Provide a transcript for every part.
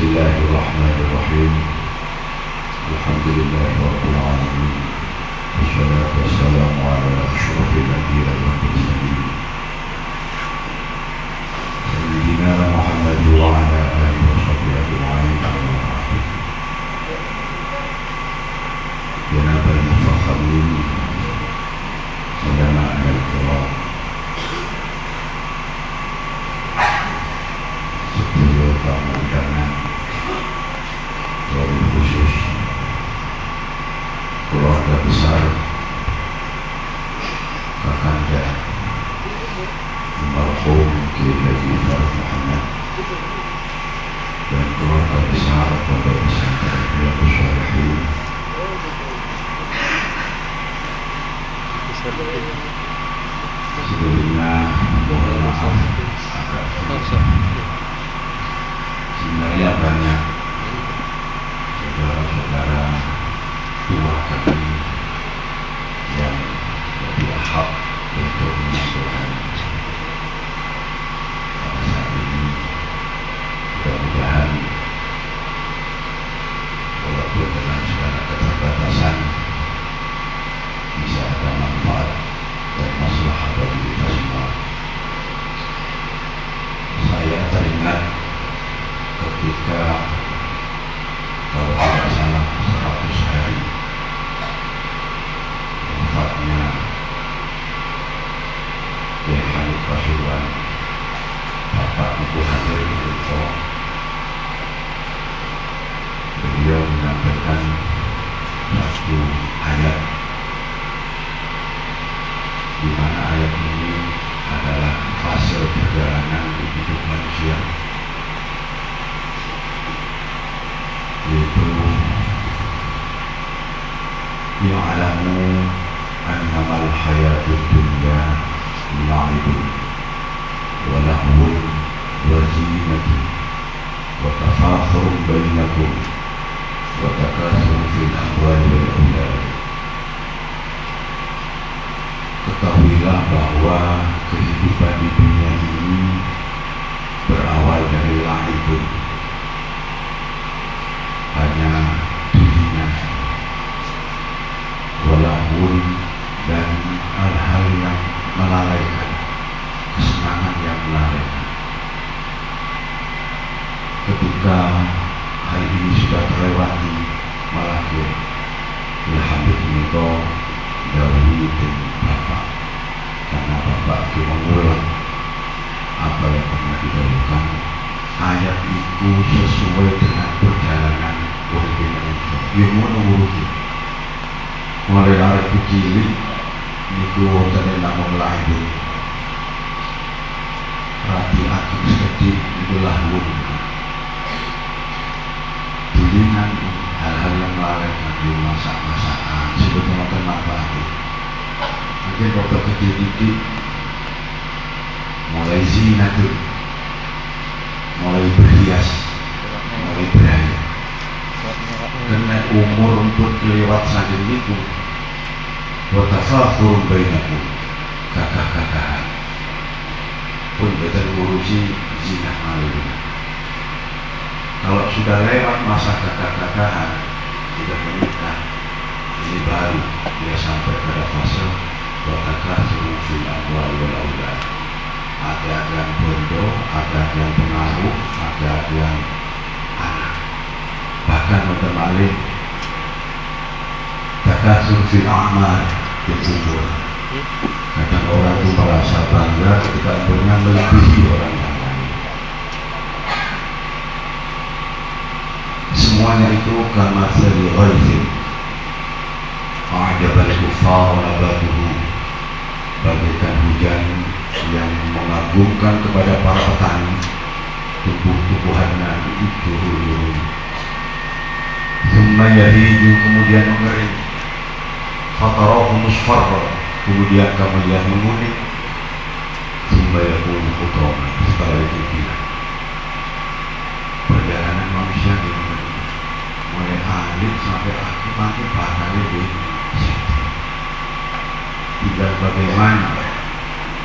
Bismillahirrahmanirrahim. Alhamdulillahirabbil alamin. Wassalatu wassalamu ala asyrofil anbiya'i wal mursalin. Sayyidina Muhammad wa ala alihi washabbihi ajma'in. Janabal mufakhirin, ulama al-kiram, sedaya tamu undangan, wabil khusus keluarga besar Kakanda almarhum Kiai Haji Faruk Muhammad dan keluarga besar Pondok Pesantren Riyadhus Shalihin. Sebelumnya mohon maaf agak sebenarnya banyak saudara-saudara tua kami yang lebih hak untuk menyampaikan pada saat ini. Mudah-mudahan walaupun dengan segala keterbatasan bisa ada manfaat dan maslahat bagi kita semua. Saya teringat ketika kalau tidak salah 100 hari wafatnya Kiai Hanif Pasuruan, Bapak Ibu hadir di Info. Beliau menyampaikan satu ayat di mana ayat ini adalah fase perjalanan hidup manusia, yaitu ya'lamu annamal hayatud dunya la'ibun wa lahwun wa zinatun wa tafakhurun bainakum wa takathurun fil amwali wal aulad. Ketahuilah bahwa kehidupan di dunia ini berawal dari la'ibun, hanya dunia, walahun, dan hal-hal yang melalaikan, kesenangan yang melalaikan. Ketika hal ini sudah terlewati, malah Habib Niko dahului Bapak, karena Bapak itu mengulang apa yang pernah didahulukan. Ayat itu sesuai dengan perjalanan urip manusia. Yen ngono urip. Mulai arep cilik niku wonten namung lahir. Rati agung sedhik niku lahir. Tulingan hal-hal yang melalaikan di masak-masakan sebetulnya wonten manfaat. Mungkin waktu kecil-kecil mulai zinatul, mulai berhias, mulai beraya. Karena umur untuk kelewat saja itu, watafakhurun bainakum, kakak-kakakan pun betul ngurusi zina malu. Kalau sudah lewat masa kakak-kakakan, sudah menikah, ini baru dia sampai pada fase watafakhurun fil amwali wal aulad. Ada yang bodoh, ada yang pengaruh, ada yang anak. Bahkan menemali takatsur fil a'mal di kubur. Kadang orang itu merasa bangga ketika umurnya melebihi orang yang lain. Semuanya itu kama sari ghaizin a'jabal kuffar nabatuhu, bagaikan hujan yang mengagumkan kepada para petani, tumbuh-tumbuhannya itu turun. Thumma yahiju, kemudian mengering. Fatarahu musfarra, kemudian kamu lihat menguning. Thumma yakunu hutaman, setelah itu hilang. Perjalanan manusia di mulai alif sampai akhir nanti bakalnya di situ. Tinggal bagaimana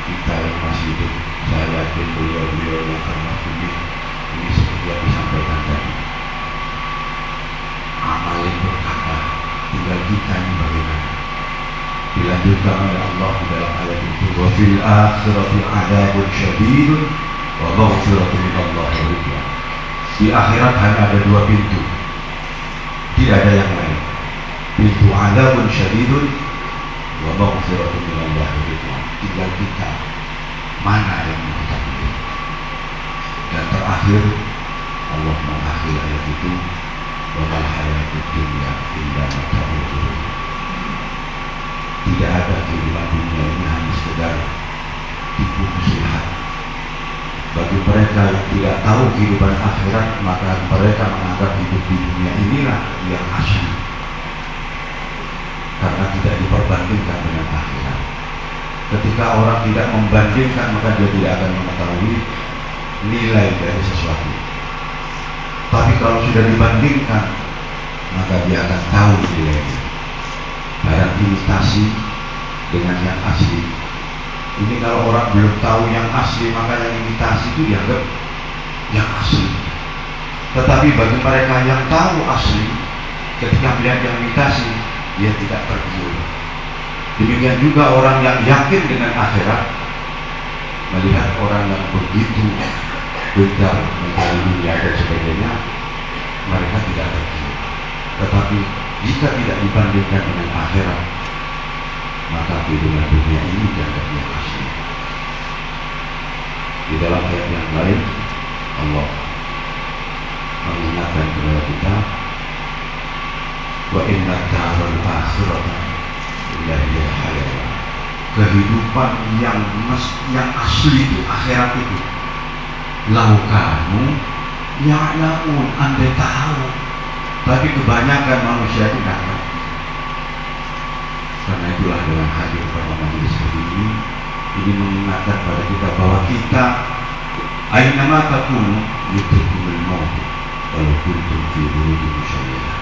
kita yang masih hidup. Saya yakin beliau-beliau yang akan masuk ini seperti yang disampaikan tadi. fil akhirati 'adzabun syadidun wa maghfiratun minallahi wa ridwan. Di akhirat hanya ada dua pintu, tidak ada yang lain. Pintu 'adzabun syadidun wa maghfiratun minallahi wa ridwan. Tinggal kita mana yang mau kita pilih. Dan terakhir Allah mengakhiri ayat itu, wa mal hayatud dunya illa mata'ul ghurur. Tidak ada kehidupan dunia ini hanya sekedar tipu muslihat. Bagi mereka yang tidak tahu kehidupan akhirat, maka mereka menganggap hidup di dunia inilah yang asli, karena tidak diperbandingkan dengan akhirat. Ketika orang tidak membandingkan, maka dia tidak akan mengetahui nilai dari sesuatu. Tapi kalau sudah dibandingkan, maka dia akan tahu nilainya. Barang imitasi dengan yang asli. Ini kalau orang belum tahu yang asli, maka yang imitasi itu dianggap yang asli. Tetapi bagi mereka yang tahu asli, ketika melihat yang imitasi, dia tidak tergiur. Demikian juga orang yang yakin dengan akhirat, melihat orang yang begitu gencar mencari dunia dan sebagainya, mereka tidak tergiur. Tetapi jika tidak dibandingkan dengan akhirat, maka kehidupan dunia ini dianggap yang asli. Di dalam ayat yang lain, Allah mengingatkan kepada kita, wa inna daral akhirata illa hiya hayawan. Kehidupan yang asli itu akhirat itu. Laukanu ya'lamun, andai tahu. Tapi kebanyakan manusia itu tidak tahu. Karena itulah dengan hadir pada majelis seperti ini mengingatkan pada kita bahwa kita aina ma takunu yudrikumul maut walau kuntum fi burujin musyayyadah.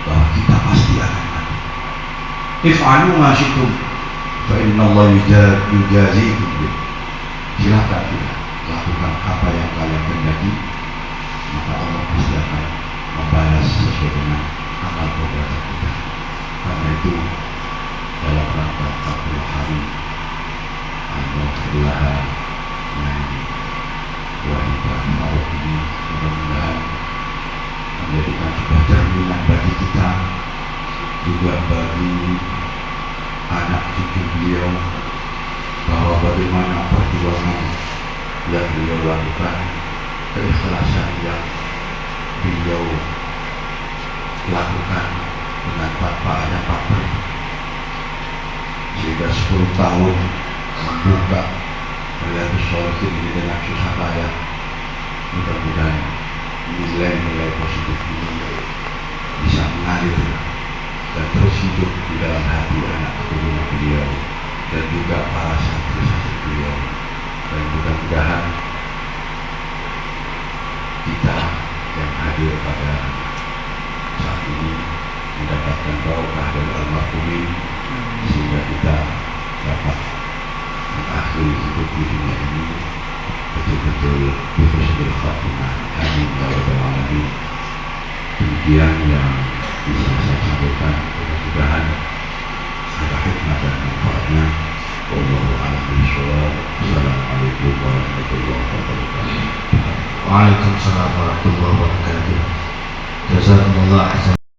Bahwa kita pasti akan mati. If'alu ma syi'tum fa innallaha yujazikum bih. Silakan kita lakukan apa yang kalian kehendaki, maka Allah pasti akan membalas sesuai dengan amal perbuatan kita. Karena itu dalam rangka 40 hari Alhamdulillah yang wanita maut ini mudah-mudahan menjadikan sebuah cerminan bagi kita, juga bagi anak cucu beliau, bahwa bagaimana perjuangan yang beliau lakukan, keikhlasan yang beliau lakukan dengan tanpa ada pamrih, sehingga 10 tahun membuka Riyadhus Shalihin ini dengan susah payah. Mudah-mudahan nilai-nilai positif ini bisa mengalir dan terus hidup di dalam hati anak keturunan beliau dan juga para santri-santri beliau. Dan mudah-mudahan kita yang hadir pada saat ini mendapatkan barokah dari almarhumin, sehingga kita dapat mengakhiri hidup di dunia ini betul-betul bihusnul khatimah. Amin ya rabbal alamin. Demikian yang bisa saya sampaikan. Mudah-mudahan ada hikmah dan manfaatnya. Wallahu a'lam bishawab. Assalamualaikum warahmatullahi wabarakatuh. Waalaikumsalam warahmatullahi wabarakatuh. Jazakumullah khairan.